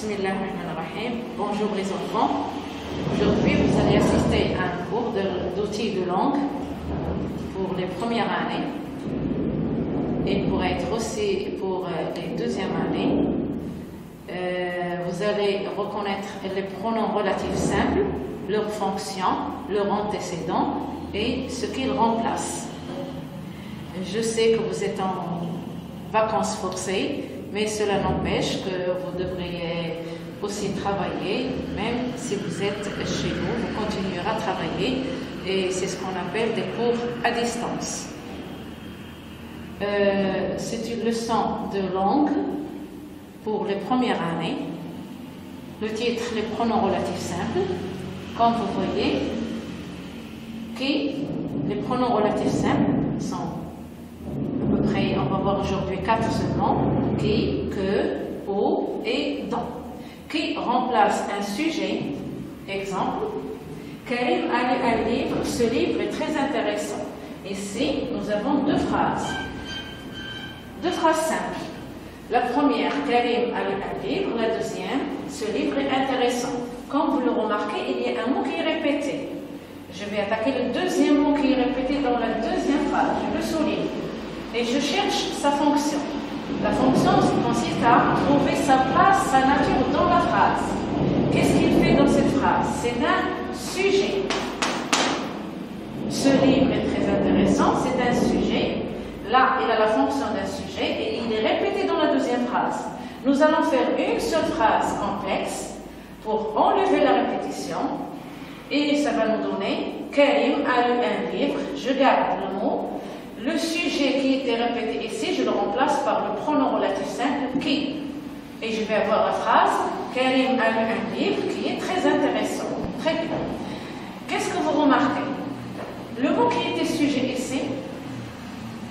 Bismillahirrahmanirrahim. Bonjour les enfants. Aujourd'hui, vous allez assister à un cours d'outils de langue pour les premières années et pour être aussi pour les deuxièmes années. Vous allez reconnaître les pronoms relatifs simples, leurs fonctions, leurs antécédents et ce qu'ils remplacent. Je sais que vous êtes en vacances forcées, mais cela n'empêche que vous devriez aussi travailler, même si vous êtes chez vous, vous continuerez à travailler, et c'est ce qu'on appelle des cours à distance. C'est une leçon de langue pour les premières années. Le titre, les pronoms relatifs simples. Comme vous voyez, les pronoms relatifs simples sont à peu près, on va voir aujourd'hui 4 seulement, qui, que, où et dans, qui remplace un sujet. Exemple, Karim a lu un livre, ce livre est très intéressant. Ici, nous avons deux phrases simples. La première, Karim a lu un livre. La deuxième, ce livre est intéressant. Comme vous le remarquez, il y a un mot qui est répété. Je vais attaquer le deuxième mot qui est répété dans la deuxième phrase. Je le souligne. Et je cherche sa fonction. La fonction consiste à trouver sa place, sa nature dans la phrase. Qu'est-ce qu'il fait dans cette phrase? C'est un sujet. Ce livre est très intéressant, c'est un sujet. Là, il a la fonction d'un sujet et il est répété dans la deuxième phrase. Nous allons faire une seule phrase complexe pour enlever la répétition. Et ça va nous donner Karim a lu un livre. Je garde le mot. Le sujet qui était répété ici, je le remplace par le pronom relatif simple qui. Et je vais avoir la phrase Karim a lu un livre qui est très intéressant. Très bien. Qu'est-ce que vous remarquez? Le mot qui était sujet ici,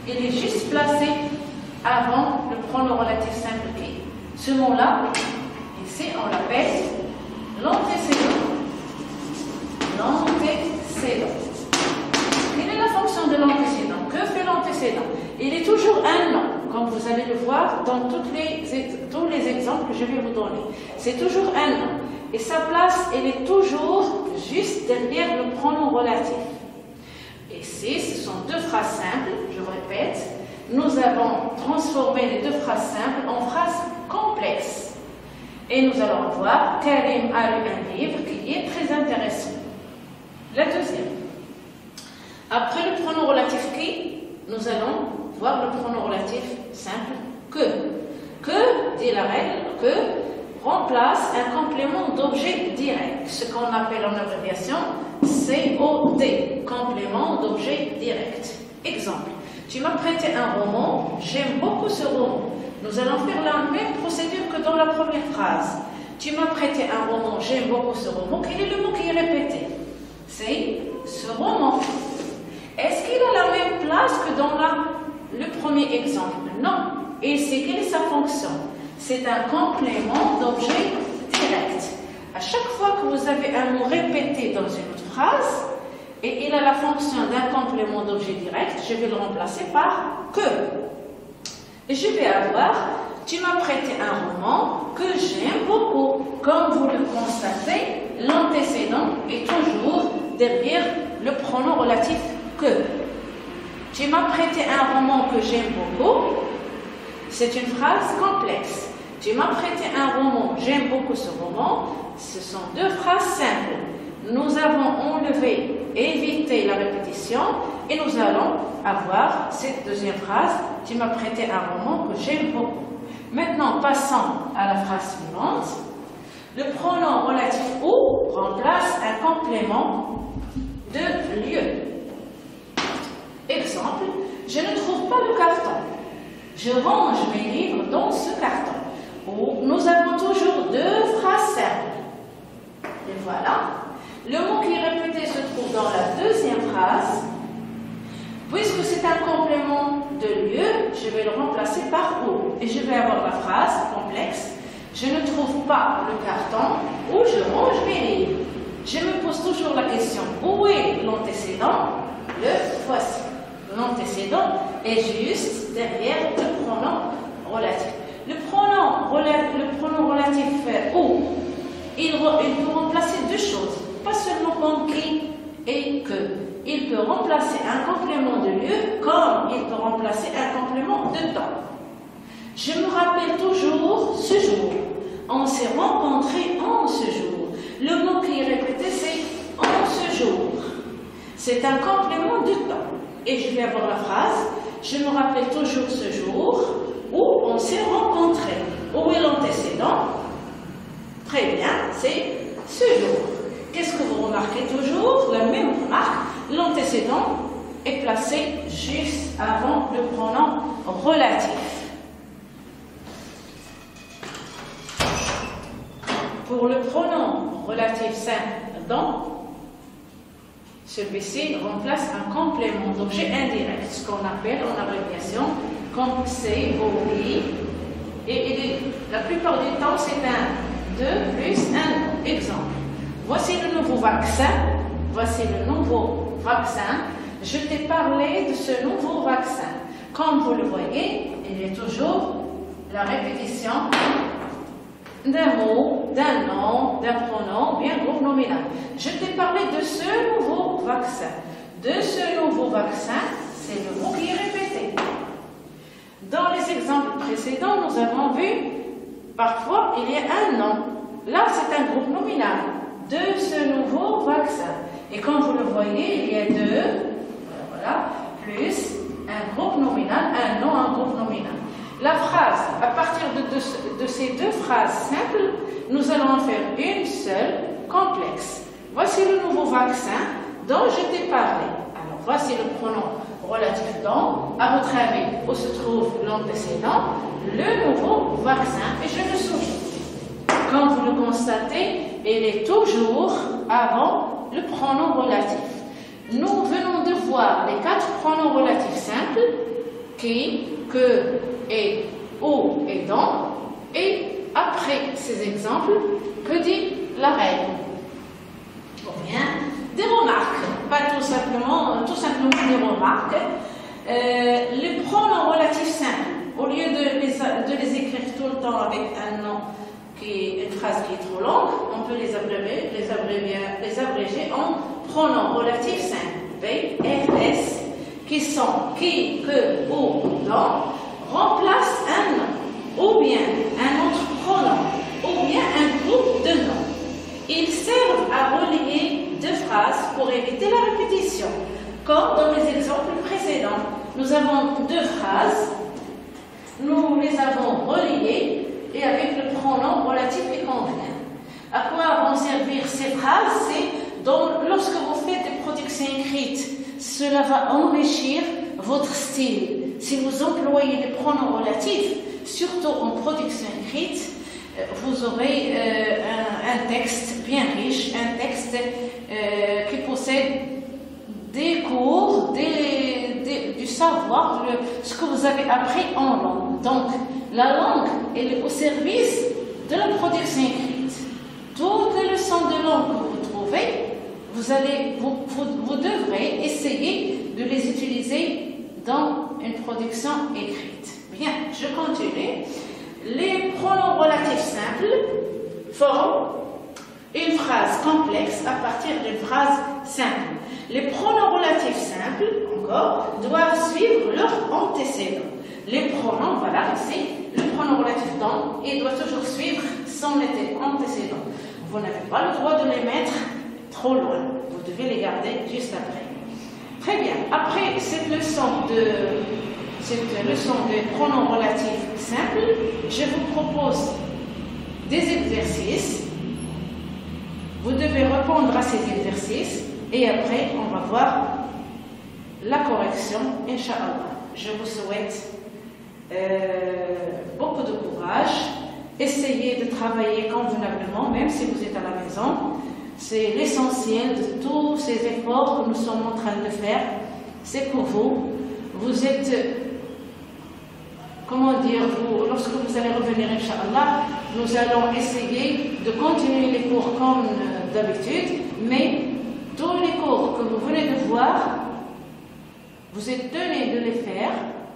il est juste placé avant le pronom relatif simple qui. Ce mot-là, ici, on l'appelle l'antécédent. L'antécédent. Quelle est la fonction de l'antécédent? Que fait l'antécédent? Il est toujours un nom, comme vous allez le voir dans tous les exemples que je vais vous donner. C'est toujours un nom. Et sa place, elle est toujours juste derrière le pronom relatif. Ici, ce sont deux phrases simples, je répète. Nous avons transformé les deux phrases simples en phrases complexes. Et nous allons voir Karim a lu un livre qui est très intéressant. La deuxième. Après le pronom relatif qui, nous allons voir le pronom relatif simple que. Que, dit la règle, que remplace un complément d'objet direct, ce qu'on appelle en abréviation COD, complément d'objet direct. Exemple, tu m'as prêté un roman, j'aime beaucoup ce roman. Nous allons faire la même procédure que dans la première phrase. Tu m'as prêté un roman, j'aime beaucoup ce roman. Quel est le mot qui est répété? C'est ce roman. Est-ce qu'il a la même place que dans le premier exemple? Non. Et c'est quelle est sa fonction? C'est un complément d'objet direct. À chaque fois que vous avez un mot répété dans une autre phrase, et il a la fonction d'un complément d'objet direct, je vais le remplacer par que. Et je vais avoir, tu m'as prêté un roman que j'aime beaucoup. Comme vous le constatez, l'antécédent est toujours derrière le pronom relatif que. Tu m'as prêté un roman que j'aime beaucoup. C'est une phrase complexe. Tu m'as prêté un roman, j'aime beaucoup ce roman. Ce sont deux phrases simples. Nous avons enlevé, évité la répétition et nous allons avoir cette deuxième phrase. Tu m'as prêté un roman que j'aime beaucoup. Maintenant, passons à la phrase suivante. Le pronom relatif où remplace un complément de lieu. Exemple, je ne trouve pas le carton. Je range mes livres dans ce carton. Où nous avons toujours deux phrases simples. Et voilà. Le mot qui est répété se trouve dans la deuxième phrase. Puisque c'est un complément de lieu, je vais le remplacer par où. Et je vais avoir la phrase complexe. Je ne trouve pas le carton où je range mes livres. Je me pose toujours la question, où est l'antécédent? Le voici. L'antécédent est juste derrière le pronom relatif. Le pronom relatif où il peut remplacer deux choses, pas seulement comme qui et que. Il peut remplacer un complément de lieu comme il peut remplacer un complément de temps. Je me rappelle toujours ce jour. On s'est rencontrés en ce jour. Le mot qui est répété, c'est en ce jour. C'est un complément de temps. Et je vais avoir la phrase, je me rappelle toujours ce jour où on s'est rencontrés. Où est l'antécédent? Très bien, c'est ce jour. Qu'est-ce que vous remarquez toujours? La même remarque, l'antécédent est placé juste avant le pronom relatif. Pour le pronom relatif simple dans, celui-ci remplace un complément d'objet indirect, ce qu'on appelle en abréviation comme COI. Et la plupart du temps, c'est un 2 plus un exemple. Voici le nouveau vaccin. Voici le nouveau vaccin. Je t'ai parlé de ce nouveau vaccin. Comme vous le voyez, il y a toujours la répétition d'un mot, d'un nom, d'un pronom, bien groupe nominal. Je t'ai parlé de ce nouveau vaccin. De ce nouveau vaccin, c'est le mot qui est répété. Dans les exemples précédents, nous avons vu, parfois, il y a un nom. Là, c'est un groupe nominal. De ce nouveau vaccin. Et comme vous le voyez, il y a deux, voilà, plus un groupe nominal, un nom, un groupe nominal. La phrase, à partir de ces deux phrases simples, nous allons en faire une seule complexe. Voici le nouveau vaccin dont je t'ai parlé. Alors, voici le pronom relatif dont. À votre avis, où se trouve l'antécédent? Le nouveau vaccin. Et je me souviens. Comme vous le constatez, il est toujours avant le pronom relatif. Nous venons de voir les quatre pronoms relatifs simples, qui, que, et, où et dont. Et après ces exemples, que dit la règle? Ou bien des remarques, pas tout simplement des remarques. Les pronoms relatifs simples, au lieu de les écrire tout le temps avec un nom, une phrase qui est trop longue, on peut les abréger en pronoms relatifs simples, VRS, qui sont qui, que, où, dont, remplacent un nom, ou bien un autre pronom, ou bien un groupe de noms. Ils servent à relier deux phrases pour éviter la répétition. Comme dans les exemples précédents, nous avons deux phrases, nous les avons reliées et avec le pronom relatif qui convient. À quoi vont servir ces phrases? C'est lorsque vous faites des productions écrites, cela va enrichir votre style. Si vous employez des pronoms relatifs, surtout en production écrite, vous aurez un texte bien riche, un texte qui possède des cours, du savoir, ce que vous avez appris en langue. Donc, la langue, elle est au service de la production écrite. Toutes les leçons de langue que vous trouvez, vous devrez essayer de les utiliser dans une production écrite. Bien, je continue. Les pronoms relatifs simples forment une phrase complexe à partir d'une phrase simple. Les pronoms relatifs simples, encore, doivent suivre leur antécédent. Les pronoms, voilà, ici, le pronom relatif dont, il doit toujours suivre son antécédent. Vous n'avez pas le droit de les mettre trop loin. Vous devez les garder juste après. Très bien. Après cette leçon de pronoms relatifs simples, je vous propose des exercices. Vous devez répondre à ces exercices et après, on va voir la correction, Inch'Allah. Je vous souhaite beaucoup de courage. Essayez de travailler convenablement, même si vous êtes à la maison. C'est l'essentiel de tous ces efforts que nous sommes en train de faire. C'est pour vous. Vous êtes, comment dire, lorsque vous allez revenir, Inch'Allah, nous allons essayer de continuer les cours comme d'habitude, mais tous les cours que vous venez de voir, vous êtes tenus de les faire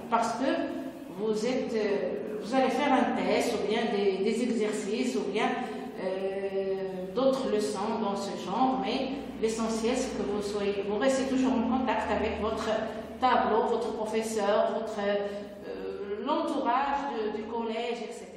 parce que vous allez faire un test ou bien des exercices ou bien d'autres leçons dans ce genre, mais l'essentiel c'est que vous restez toujours en contact avec votre tableau, votre professeur, l'entourage du collège, etc.